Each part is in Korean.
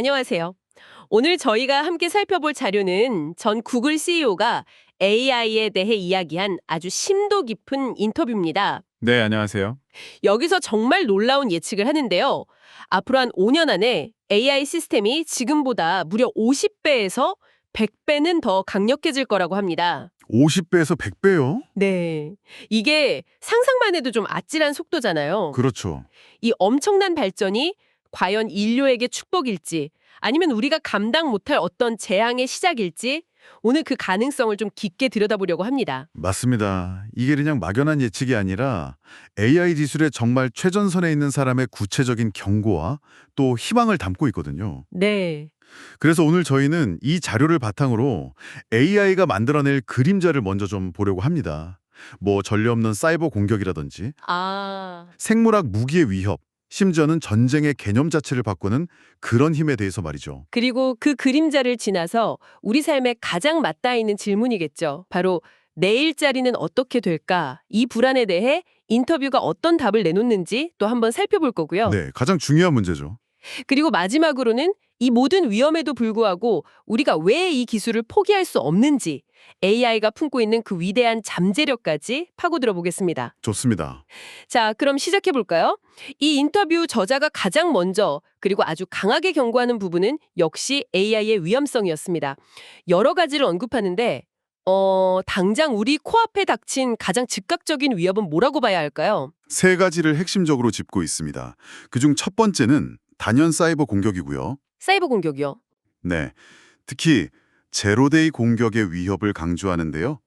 안녕하세요. 오늘 저희가 함께 살펴볼 자료는 전 구글 CEO가 AI에 대해 이야기한 아주 심도 깊은 인터뷰입니다. 네, 안녕하세요. 여기서 정말 놀라운 예측을 하는데요. 앞으로 한 5년 안에 AI 시스템이 지금보다 무려 50배에서 100배는 더 강력해질 거라고 합니다. 50배에서 100배요? 네. 이게 상상만 해도 좀 아찔한 속도잖아요. 그렇죠. 이 엄청난 발전이 과연 인류에게 축복일지 아니면 우리가 감당 못할 어떤 재앙의 시작일지 오늘 그 가능성을 좀 깊게 들여다보려고 합니다. 맞습니다. 이게 그냥 막연한 예측이 아니라 AI 기술의 정말 최전선에 있는 사람의 구체적인 경고와 또 희망을 담고 있거든요. 네. 그래서 오늘 저희는 이 자료를 바탕으로 AI가 만들어낼 그림자를 먼저 좀 보려고 합니다. 뭐 전례 없는 사이버 공격이라든지 아, 생물학 무기의 위협, 심지어는 전쟁의 개념 자체를 바꾸는 그런 힘에 대해서 말이죠. 그리고 그 그림자를 지나서 우리 삶에 가장 맞닿아 있는 질문이겠죠. 바로 내 일자리는 어떻게 될까? 이 불안에 대해 인터뷰가 어떤 답을 내놓는지 또 한번 살펴볼 거고요. 네, 가장 중요한 문제죠. 그리고 마지막으로는 이 모든 위험에도 불구하고 우리가 왜 이 기술을 포기할 수 없는지 AI가 품고 있는 그 위대한 잠재력까지 파고들어 보겠습니다. 좋습니다. 자, 그럼 시작해 볼까요? 이 인터뷰 저자가 가장 먼저 그리고 아주 강하게 경고하는 부분은 역시 AI의 위험성이었습니다. 여러 가지를 언급하는데 당장 우리 코앞에 닥친 가장 즉각적인 위협은 뭐라고 봐야 할까요? 세 가지를 핵심적으로 짚고 있습니다. 그중 첫 번째는 단연 사이버 공격이고요. 사이버 공격이요. 네, 특히 제로데이 공격의 위협을 강조하는데요.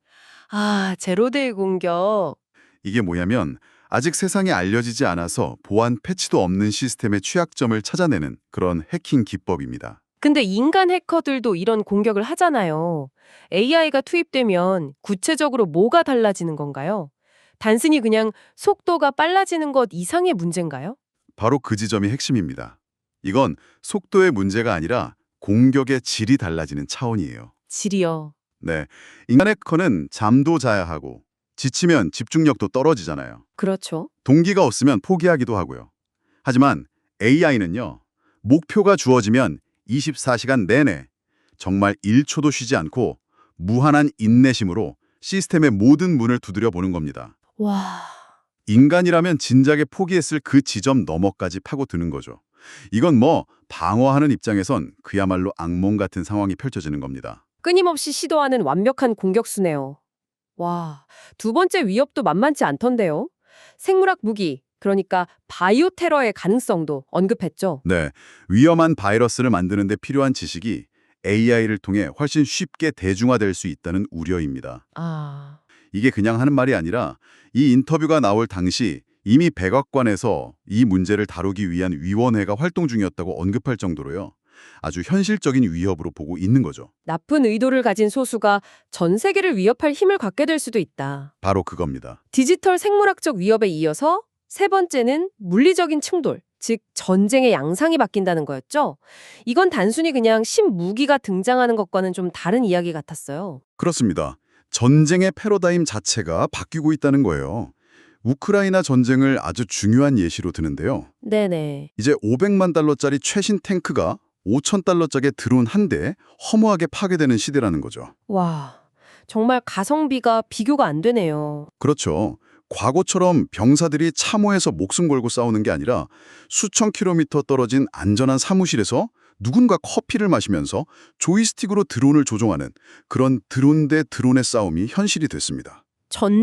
아, 제로데이 공격. 이게 뭐냐면 아직 세상에 알려지지 않아서 보안 패치도 없는 시스템의 취약점을 찾아내는 그런 해킹 기법입니다. 근데 인간 해커들도 이런 공격을 하잖아요. AI가 투입되면 구체적으로 뭐가 달라지는 건가요? 단순히 그냥 속도가 빨라지는 것 이상의 문제인가요? 바로 그 지점이 핵심입니다. 이건 속도의 문제가 아니라 공격의 질이 달라지는 차원이에요. 질이요. 네, 인간 해커는 잠도 자야 하고 지치면 집중력도 떨어지잖아요. 그렇죠. 동기가 없으면 포기하기도 하고요. 하지만 AI는요, 목표가 주어지면 24시간 내내 정말 1초도 쉬지 않고 무한한 인내심으로 시스템의 모든 문을 두드려 보는 겁니다. 와, 인간이라면 진작에 포기했을 그 지점 너머까지 파고드는 거죠. 이건 뭐 방어하는 입장에선 그야말로 악몽 같은 상황이 펼쳐지는 겁니다. 끊임없이 시도하는 완벽한 공격수네요. 와, 두 번째 위협도 만만치 않던데요. 생물학 무기, 그러니까 바이오 테러의 가능성도 언급했죠. 네, 위험한 바이러스를 만드는 데 필요한 지식이 AI를 통해 훨씬 쉽게 대중화될 수 있다는 우려입니다. 아, 이게 그냥 하는 말이 아니라 이 인터뷰가 나올 당시 이미 백악관에서 이 문제를 다루기 위한 위원회가 활동 중이었다고 언급할 정도로요. 아주 현실적인 위협으로 보고 있는 거죠. 나쁜 의도를 가진 소수가 전 세계를 위협할 힘을 갖게 될 수도 있다. 바로 그겁니다. 디지털 생물학적 위협에 이어서 세 번째는 물리적인 충돌, 즉 전쟁의 양상이 바뀐다는 거였죠. 이건 단순히 그냥 신무기가 등장하는 것과는 좀 다른 이야기 같았어요. 그렇습니다. 전쟁의 패러다임 자체가 바뀌고 있다는 거예요. 우크라이나 전쟁을 아주 중요한 예시로 드는데요. 네네. 이제 500만 달러짜리 최신 탱크가 5천 달러짜리 드론 한 대 허무하게 파괴되는 시대라는 거죠. 와, 정말 가성비가 비교가 안 되네요. 그렇죠. 과거처럼 병사들이 참호해서 목숨 걸고 싸우는 게 아니라 수천 킬로미터 떨어진 안전한 사무실에서 누군가 커피를 마시면서 조이스틱으로 드론을 조종하는 그런 드론 대 드론의 싸움이 현실이 됐습니다.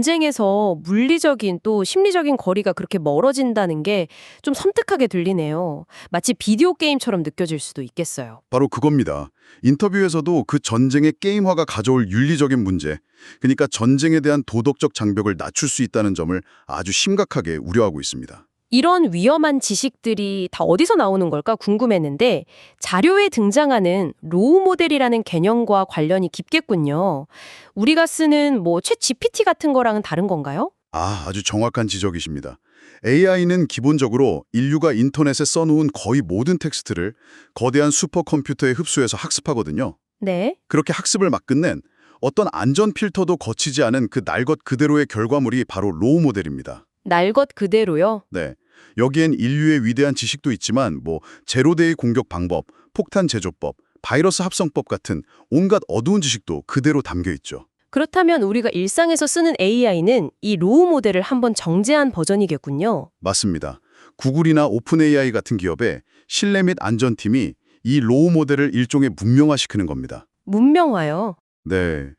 전쟁에서 물리적인 또 심리적인 거리가 그렇게 멀어진다는 게 좀 섬뜩하게 들리네요. 마치 비디오 게임처럼 느껴질 수도 있겠어요. 바로 그겁니다. 인터뷰에서도 그 전쟁의 게임화가 가져올 윤리적인 문제, 그러니까 전쟁에 대한 도덕적 장벽을 낮출 수 있다는 점을 아주 심각하게 우려하고 있습니다. 이런 위험한 지식들이 다 어디서 나오는 걸까 궁금했는데 자료에 등장하는 로우 모델이라는 개념과 관련이 깊겠군요. 우리가 쓰는 챗 GPT 같은 거랑은 다른 건가요? 아주 정확한 지적이십니다. AI는 기본적으로 인류가 인터넷에 써놓은 거의 모든 텍스트를 거대한 슈퍼컴퓨터에 흡수해서 학습하거든요. 네. 그렇게 학습을 막 끝낸 어떤 안전 필터도 거치지 않은 그 날 것 그대로의 결과물이 바로 로우 모델입니다. 날 것 그대로요? 네. 여기엔 인류의 위대한 지식도 있지만 제로데이 공격 방법, 핵폭탄 제조법, 바이러스 합성법 같은 온갖 어두운 지식도 그대로 담겨 있죠. 그렇다면 우리가 일상에서 쓰는 AI는 이 로우 모델을 한번 정제한 버전이겠군요. 맞습니다. 구글이나 오픈 AI 같은 기업의 신뢰 및 안전팀이 이 로우 모델을 일종의 문명화시키는 겁니다. 문명화요. 네.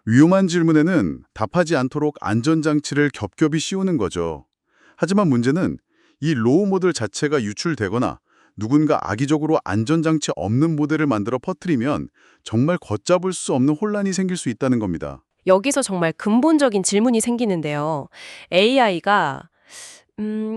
위험한 질문에는 답하지 않도록 안전장치를 겹겹이 씌우는 거죠. 하지만 문제는 이 로우 모델 자체가 유출되거나 누군가 악의적으로 안전장치 없는 모델을 만들어 퍼뜨리면 정말 걷잡을 수 없는 혼란이 생길 수 있다는 겁니다. 여기서 정말 근본적인 질문이 생기는데요. AI가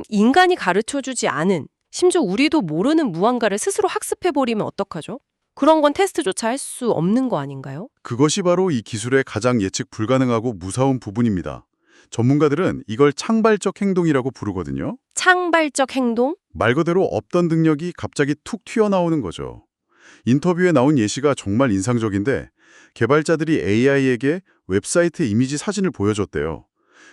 인간이 가르쳐주지 않은, 심지어 우리도 모르는 무언가를 스스로 학습해버리면 어떡하죠? 그런 건 테스트조차 할 수 없는 거 아닌가요? 그것이 바로 이 기술의 가장 예측 불가능하고 무서운 부분입니다. 전문가들은 이걸 창발적 행동이라고 부르거든요. 창발적 행동? 말 그대로 없던 능력이 갑자기 툭 튀어나오는 거죠. 인터뷰에 나온 예시가 정말 인상적인데 개발자들이 AI에게 웹사이트 이미지 사진을 보여줬대요.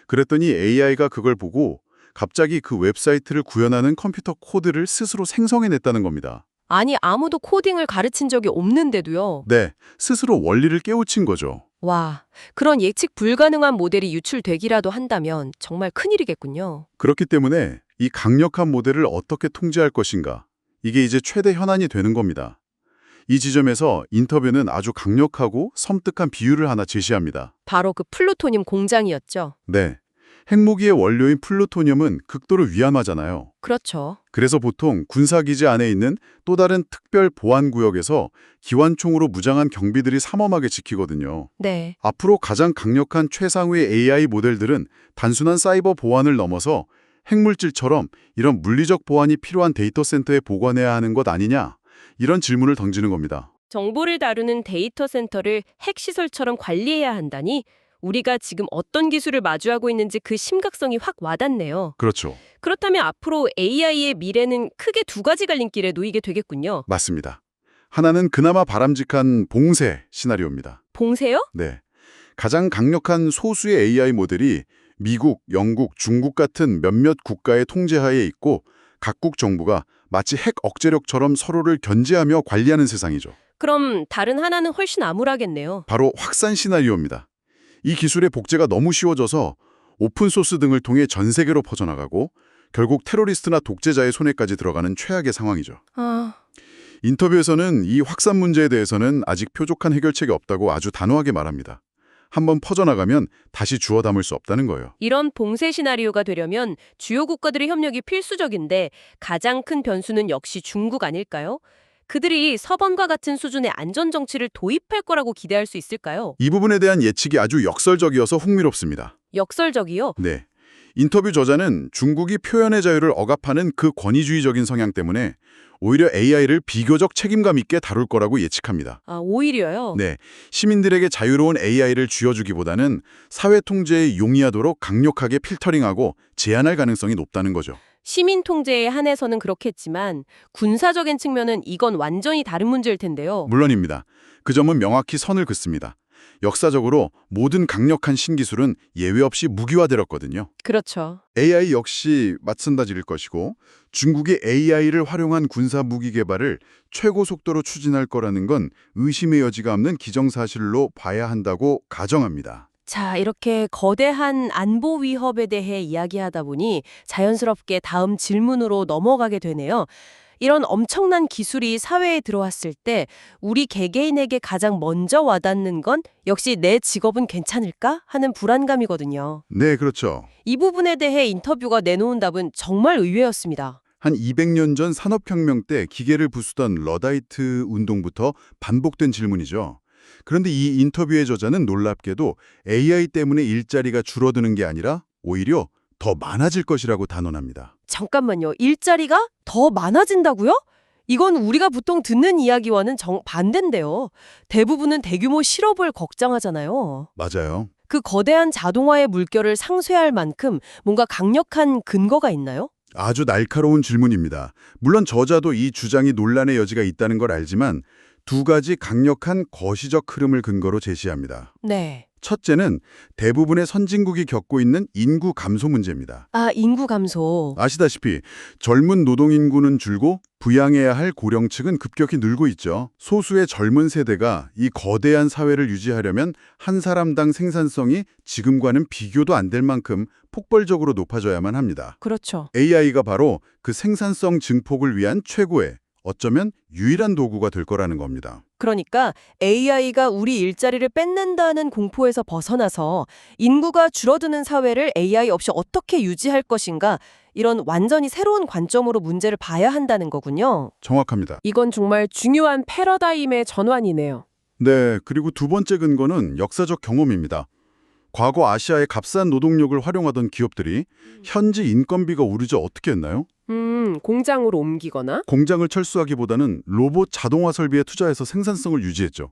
그랬더니 AI가 그걸 보고 갑자기 그 웹사이트를 구현하는 컴퓨터 코드를 스스로 생성해냈다는 겁니다. 아니, 아무도 코딩을 가르친 적이 없는데도요. 네, 스스로 원리를 깨우친 거죠. 와, 그런 예측 불가능한 모델이 유출되기라도 한다면 정말 큰일이겠군요. 그렇기 때문에 이 강력한 모델을 어떻게 통제할 것인가, 이게 이제 최대 현안이 되는 겁니다. 이 지점에서 인터뷰는 아주 강력하고 섬뜩한 비유를 하나 제시합니다. 바로 그 플루토늄 공장이었죠. 네, 핵무기의 원료인 플루토늄은 극도로 위험하잖아요. 그렇죠. 그래서 보통 군사기지 안에 있는 또 다른 특별 보안구역에서 기관총으로 무장한 경비들이 삼엄하게 지키거든요. 네. 앞으로 가장 강력한 최상위의 AI 모델들은 단순한 사이버 보안을 넘어서 핵물질처럼 이런 물리적 보안이 필요한 데이터 센터에 보관해야 하는 것 아니냐, 이런 질문을 던지는 겁니다. 정보를 다루는 데이터 센터를 핵시설처럼 관리해야 한다니 우리가 지금 어떤 기술을 마주하고 있는지 그 심각성이 확 와닿네요. 그렇죠. 그렇다면 앞으로 AI의 미래는 크게 두 가지 갈림길에 놓이게 되겠군요. 맞습니다. 하나는 그나마 바람직한 봉쇄 시나리오입니다. 봉쇄요? 네. 가장 강력한 소수의 AI 모델이 미국, 영국, 중국 같은 몇몇 국가의 통제하에 있고 각국 정부가 마치 핵 억제력처럼 서로를 견제하며 관리하는 세상이죠. 그럼 다른 하나는 훨씬 암울하겠네요. 바로 확산 시나리오입니다. 이 기술의 복제가 너무 쉬워져서 오픈소스 등을 통해 전 세계로 퍼져나가고 결국 테러리스트나 독재자의 손에까지 들어가는 최악의 상황이죠. 인터뷰에서는 이 확산 문제에 대해서는 아직 표족한 해결책이 없다고 아주 단호하게 말합니다. 한번 퍼져나가면 다시 주워 담을 수 없다는 거예요. 이런 봉쇄 시나리오가 되려면 주요 국가들의 협력이 필수적인데 가장 큰 변수는 역시 중국 아닐까요? 그들이 서번과 같은 수준의 안전정치를 도입할 거라고 기대할 수 있을까요? 이 부분에 대한 예측이 아주 역설적이어서 흥미롭습니다. 역설적이요? 네. 인터뷰 저자는 중국이 표현의 자유를 억압하는 그 권위주의적인 성향 때문에 오히려 AI를 비교적 책임감 있게 다룰 거라고 예측합니다. 아, 오히려요? 네, 시민들에게 자유로운 AI를 쥐어주기보다는 사회 통제에 용이하도록 강력하게 필터링하고 제한할 가능성이 높다는 거죠. 시민 통제에 한해서는 그렇겠지만 군사적인 측면은 이건 완전히 다른 문제일 텐데요. 물론입니다. 그 점은 명확히 선을 긋습니다. 역사적으로 모든 강력한 신기술은 예외 없이 무기화되었거든요. 그렇죠. AI 역시 마찬가지일 것이고 중국이 AI를 활용한 군사 무기 개발을 최고 속도로 추진할 거라는 건 의심의 여지가 없는 기정사실로 봐야 한다고 가정합니다. 자, 이렇게 거대한 안보 위협에 대해 이야기하다 보니 자연스럽게 다음 질문으로 넘어가게 되네요. 이런 엄청난 기술이 사회에 들어왔을 때 우리 개개인에게 가장 먼저 와닿는 건 역시 내 직업은 괜찮을까 하는 불안감이거든요. 네, 그렇죠. 이 부분에 대해 인터뷰가 내놓은 답은 정말 의외였습니다. 한 200년 전 산업혁명 때 기계를 부수던 러다이트 운동부터 반복된 질문이죠. 그런데 이 인터뷰의 저자는 놀랍게도 AI 때문에 일자리가 줄어드는 게 아니라 오히려 더 많아질 것이라고 단언합니다. 잠깐만요. 일자리가 더 많아진다고요? 이건 우리가 보통 듣는 이야기와는 정반대인데요. 대부분은 대규모 실업을 걱정하잖아요. 맞아요. 그 거대한 자동화의 물결을 상쇄할 만큼 뭔가 강력한 근거가 있나요? 아주 날카로운 질문입니다. 물론 저자도 이 주장이 논란의 여지가 있다는 걸 알지만 두 가지 강력한 거시적 흐름을 근거로 제시합니다. 네. 첫째는 대부분의 선진국이 겪고 있는 인구 감소 문제입니다. 아, 인구 감소. 아시다시피 젊은 노동 인구는 줄고 부양해야 할 고령층은 급격히 늘고 있죠. 소수의 젊은 세대가 이 거대한 사회를 유지하려면 한 사람당 생산성이 지금과는 비교도 안 될 만큼 폭발적으로 높아져야만 합니다. 그렇죠. AI가 바로 그 생산성 증폭을 위한 최고의, 어쩌면 유일한 도구가 될 거라는 겁니다. 그러니까 AI가 우리 일자리를 뺏는다는 공포에서 벗어나서 인구가 줄어드는 사회를 AI 없이 어떻게 유지할 것인가, 이런 완전히 새로운 관점으로 문제를 봐야 한다는 거군요. 정확합니다. 이건 정말 중요한 패러다임의 전환이네요. 네, 그리고 두 번째 근거는 역사적 경험입니다. 과거 아시아의 값싼 노동력을 활용하던 기업들이 현지 인건비가 오르자 어떻게 했나요? 공장으로 옮기거나? 공장을 철수하기보다는 로봇 자동화 설비에 투자해서 생산성을 유지했죠.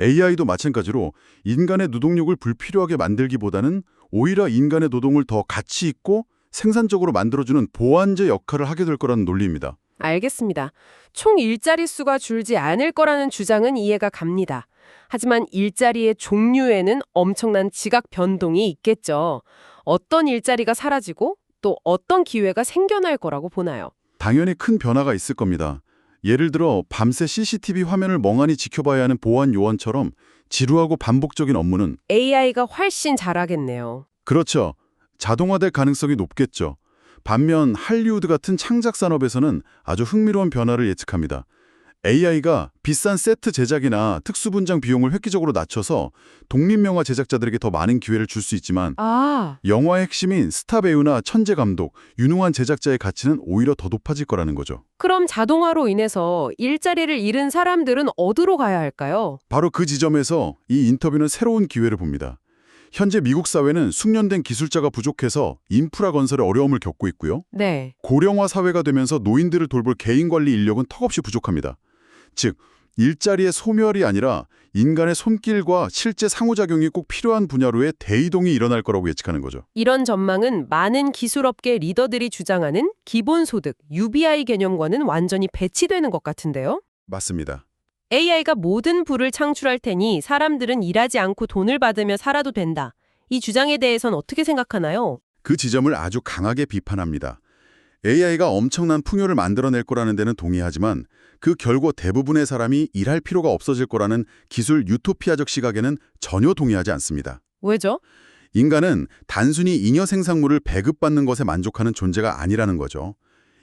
AI도 마찬가지로 인간의 노동력을 불필요하게 만들기보다는 오히려 인간의 노동을 더 가치 있고 생산적으로 만들어주는 보완제 역할을 하게 될 거라는 논리입니다. 알겠습니다. 총 일자리 수가 줄지 않을 거라는 주장은 이해가 갑니다. 하지만 일자리의 종류에는 엄청난 지각 변동이 있겠죠. 어떤 일자리가 사라지고 또 어떤 기회가 생겨날 거라고 보나요? 당연히 큰 변화가 있을 겁니다. 예를 들어 밤새 CCTV 화면을 멍하니 지켜봐야 하는 보안 요원처럼 지루하고 반복적인 업무는 AI가 훨씬 잘하겠네요. 그렇죠. 자동화될 가능성이 높겠죠. 반면 할리우드 같은 창작 산업에서는 아주 흥미로운 변화를 예측합니다. AI가 비싼 세트 제작이나 특수분장 비용을 획기적으로 낮춰서 독립영화 제작자들에게 더 많은 기회를 줄 수 있지만 영화의 핵심인 스타 배우나 천재 감독, 유능한 제작자의 가치는 오히려 더 높아질 거라는 거죠. 그럼 자동화로 인해서 일자리를 잃은 사람들은 어디로 가야 할까요? 바로 그 지점에서 이 인터뷰는 새로운 기회를 봅니다. 현재 미국 사회는 숙련된 기술자가 부족해서 인프라 건설에 어려움을 겪고 있고요. 네. 고령화 사회가 되면서 노인들을 돌볼 개인관리 인력은 턱없이 부족합니다. 즉, 일자리의 소멸이 아니라 인간의 손길과 실제 상호작용이 꼭 필요한 분야로의 대이동이 일어날 거라고 예측하는 거죠. 이런 전망은 많은 기술업계 리더들이 주장하는 기본소득, UBI 개념과는 완전히 배치되는 것 같은데요? 맞습니다. AI가 모든 부를 창출할 테니 사람들은 일하지 않고 돈을 받으며 살아도 된다. 이 주장에 대해선 어떻게 생각하나요? 그 지점을 아주 강하게 비판합니다. AI가 엄청난 풍요를 만들어낼 거라는 데는 동의하지만 그 결과 대부분의 사람이 일할 필요가 없어질 거라는 기술 유토피아적 시각에는 전혀 동의하지 않습니다. 왜죠? 인간은 단순히 잉여 생산물을 배급받는 것에 만족하는 존재가 아니라는 거죠.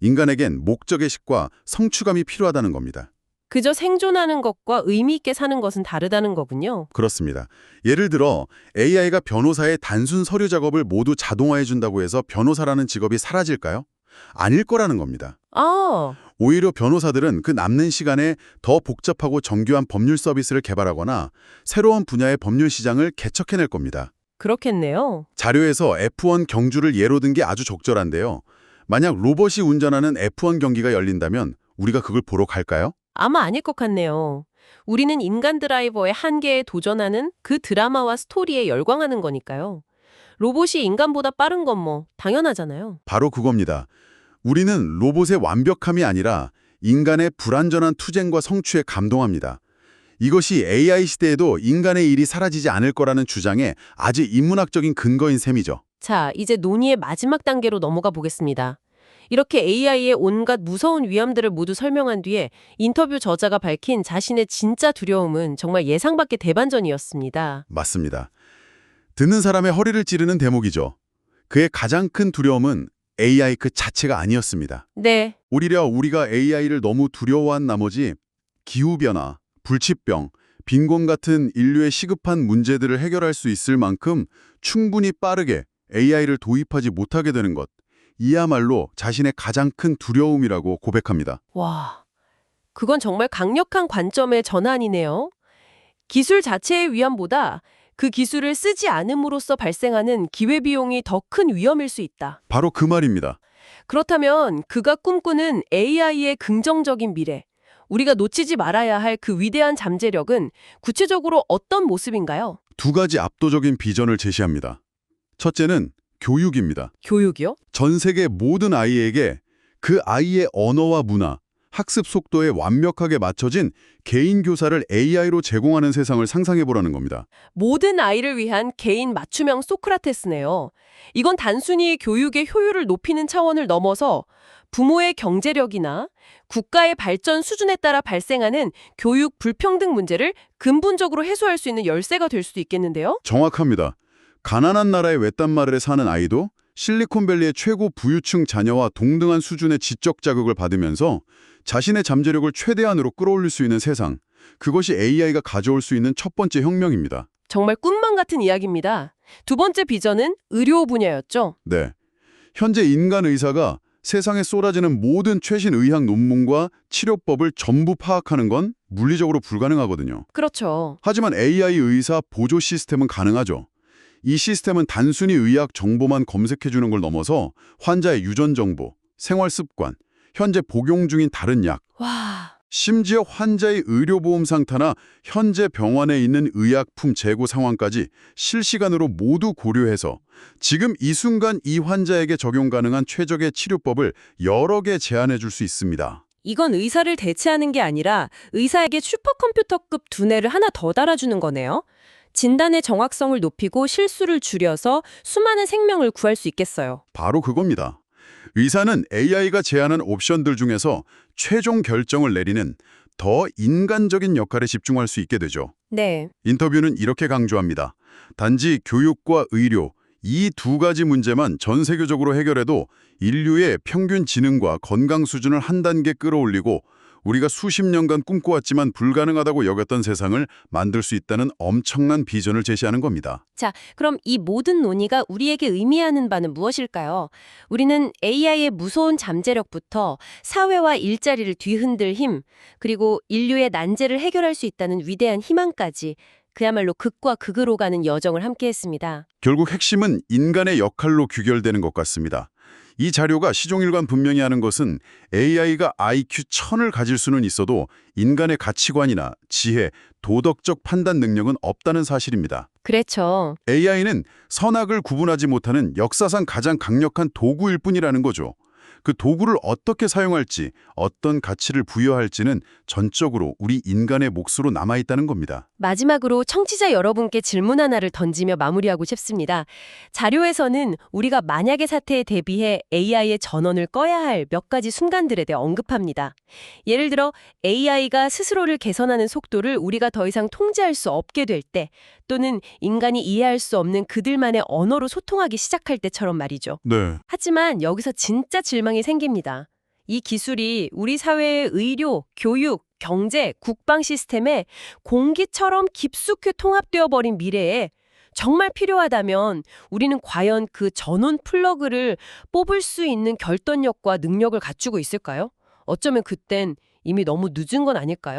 인간에겐 목적의식과 성취감이 필요하다는 겁니다. 그저 생존하는 것과 의미 있게 사는 것은 다르다는 거군요. 그렇습니다. 예를 들어 AI가 변호사의 단순 서류 작업을 모두 자동화해 준다고 해서 변호사라는 직업이 사라질까요? 아닐 거라는 겁니다. 오히려 변호사들은 그 남는 시간에 더 복잡하고 정교한 법률 서비스를 개발하거나 새로운 분야의 법률 시장을 개척해낼 겁니다. 그렇겠네요. 자료에서 F1 경주를 예로 든 게 아주 적절한데요. 만약 로봇이 운전하는 F1 경기가 열린다면 우리가 그걸 보러 갈까요? 아마 아닐 것 같네요. 우리는 인간 드라이버의 한계에 도전하는 그 드라마와 스토리에 열광하는 거니까요. 로봇이 인간보다 빠른 건 뭐 당연하잖아요. 바로 그겁니다. 우리는 로봇의 완벽함이 아니라 인간의 불완전한 투쟁과 성취에 감동합니다. 이것이 AI 시대에도 인간의 일이 사라지지 않을 거라는 주장에 아주 인문학적인 근거인 셈이죠. 자, 이제 논의의 마지막 단계로 넘어가 보겠습니다. 이렇게 AI의 온갖 무서운 위험들을 모두 설명한 뒤에 인터뷰 저자가 밝힌 자신의 진짜 두려움은 정말 예상 밖의 대반전이었습니다. 맞습니다. 듣는 사람의 허리를 찌르는 대목이죠. 그의 가장 큰 두려움은 AI 그 자체가 아니었습니다. 네. 오히려 우리가 AI를 너무 두려워한 나머지 기후변화, 불치병, 빈곤 같은 인류의 시급한 문제들을 해결할 수 있을 만큼 충분히 빠르게 AI를 도입하지 못하게 되는 것, 이야말로 자신의 가장 큰 두려움이라고 고백합니다. 와, 그건 정말 강력한 관점의 전환이네요. 기술 자체의 위험보다 그 기술을 쓰지 않음으로써 발생하는 기회비용이 더 큰 위험일 수 있다. 바로 그 말입니다. 그렇다면 그가 꿈꾸는 AI의 긍정적인 미래, 우리가 놓치지 말아야 할 그 위대한 잠재력은 구체적으로 어떤 모습인가요? 두 가지 압도적인 비전을 제시합니다. 첫째는 교육입니다. 교육이요? 전 세계 모든 아이에게 그 아이의 언어와 문화, 학습 속도에 완벽하게 맞춰진 개인 교사를 AI로 제공하는 세상을 상상해보라는 겁니다. 모든 아이를 위한 개인 맞춤형 소크라테스네요. 이건 단순히 교육의 효율을 높이는 차원을 넘어서 부모의 경제력이나 국가의 발전 수준에 따라 발생하는 교육 불평등 문제를 근본적으로 해소할 수 있는 열쇠가 될 수도 있겠는데요? 정확합니다. 가난한 나라의 외딴 마을에 사는 아이도 실리콘밸리의 최고 부유층 자녀와 동등한 수준의 지적 자극을 받으면서 자신의 잠재력을 최대한으로 끌어올릴 수 있는 세상, 그것이 AI가 가져올 수 있는 첫 번째 혁명입니다. 정말 꿈만 같은 이야기입니다. 두 번째 비전은 의료 분야였죠. 네. 현재 인간 의사가 세상에 쏟아지는 모든 최신 의학 논문과 치료법을 전부 파악하는 건 물리적으로 불가능하거든요. 그렇죠. 하지만 AI 의사 보조 시스템은 가능하죠. 이 시스템은 단순히 의학 정보만 검색해주는 걸 넘어서 환자의 유전 정보, 생활 습관, 현재 복용 중인 다른 약, 와, 심지어 환자의 의료보험 상태나 현재 병원에 있는 의약품 재고 상황까지 실시간으로 모두 고려해서 지금 이 순간 이 환자에게 적용 가능한 최적의 치료법을 여러 개 제안해 줄 수 있습니다. 이건 의사를 대체하는 게 아니라 의사에게 슈퍼컴퓨터급 두뇌를 하나 더 달아주는 거네요. 진단의 정확성을 높이고 실수를 줄여서 수많은 생명을 구할 수 있겠어요. 바로 그겁니다. 의사는 AI가 제안한 옵션들 중에서 최종 결정을 내리는 더 인간적인 역할에 집중할 수 있게 되죠. 네. 인터뷰는 이렇게 강조합니다. 단지 교육과 의료, 이 두 가지 문제만 전 세계적으로 해결해도 인류의 평균 지능과 건강 수준을 한 단계 끌어올리고 우리가 수십 년간 꿈꿔왔지만 불가능하다고 여겼던 세상을 만들 수 있다는 엄청난 비전을 제시하는 겁니다. 자, 그럼 이 모든 논의가 우리에게 의미하는 바는 무엇일까요? 우리는 AI의 무서운 잠재력부터 사회와 일자리를 뒤흔들 힘, 그리고 인류의 난제를 해결할 수 있다는 위대한 희망까지 그야말로 극과 극으로 가는 여정을 함께했습니다. 결국 핵심은 인간의 역할로 귀결되는 것 같습니다. 이 자료가 시종일관 분명히 하는 것은 AI가 IQ 1000을 가질 수는 있어도 인간의 가치관이나 지혜, 도덕적 판단 능력은 없다는 사실입니다. 그렇죠. AI는 선악을 구분하지 못하는 역사상 가장 강력한 도구일 뿐이라는 거죠. 그 도구를 어떻게 사용할지, 어떤 가치를 부여할지는 전적으로 우리 인간의 몫으로 남아있다는 겁니다. 마지막으로 청취자 여러분께 질문 하나를 던지며 마무리하고 싶습니다. 자료에서는 우리가 만약의 사태에 대비해 AI의 전원을 꺼야 할 몇 가지 순간들에 대해 언급합니다. 예를 들어 AI가 스스로를 개선하는 속도를 우리가 더 이상 통제할 수 없게 될 때, 또는 인간이 이해할 수 없는 그들만의 언어로 소통하기 시작할 때처럼 말이죠. 네. 하지만 여기서 진짜 질망이 생깁니다. 이 기술이 우리 사회의 의료, 교육, 경제, 국방 시스템에 공기처럼 깊숙이 통합되어 버린 미래에 정말 필요하다면 우리는 과연 그 전원 플러그를 뽑을 수 있는 결단력과 능력을 갖추고 있을까요? 어쩌면 그땐 이미 너무 늦은 건 아닐까요?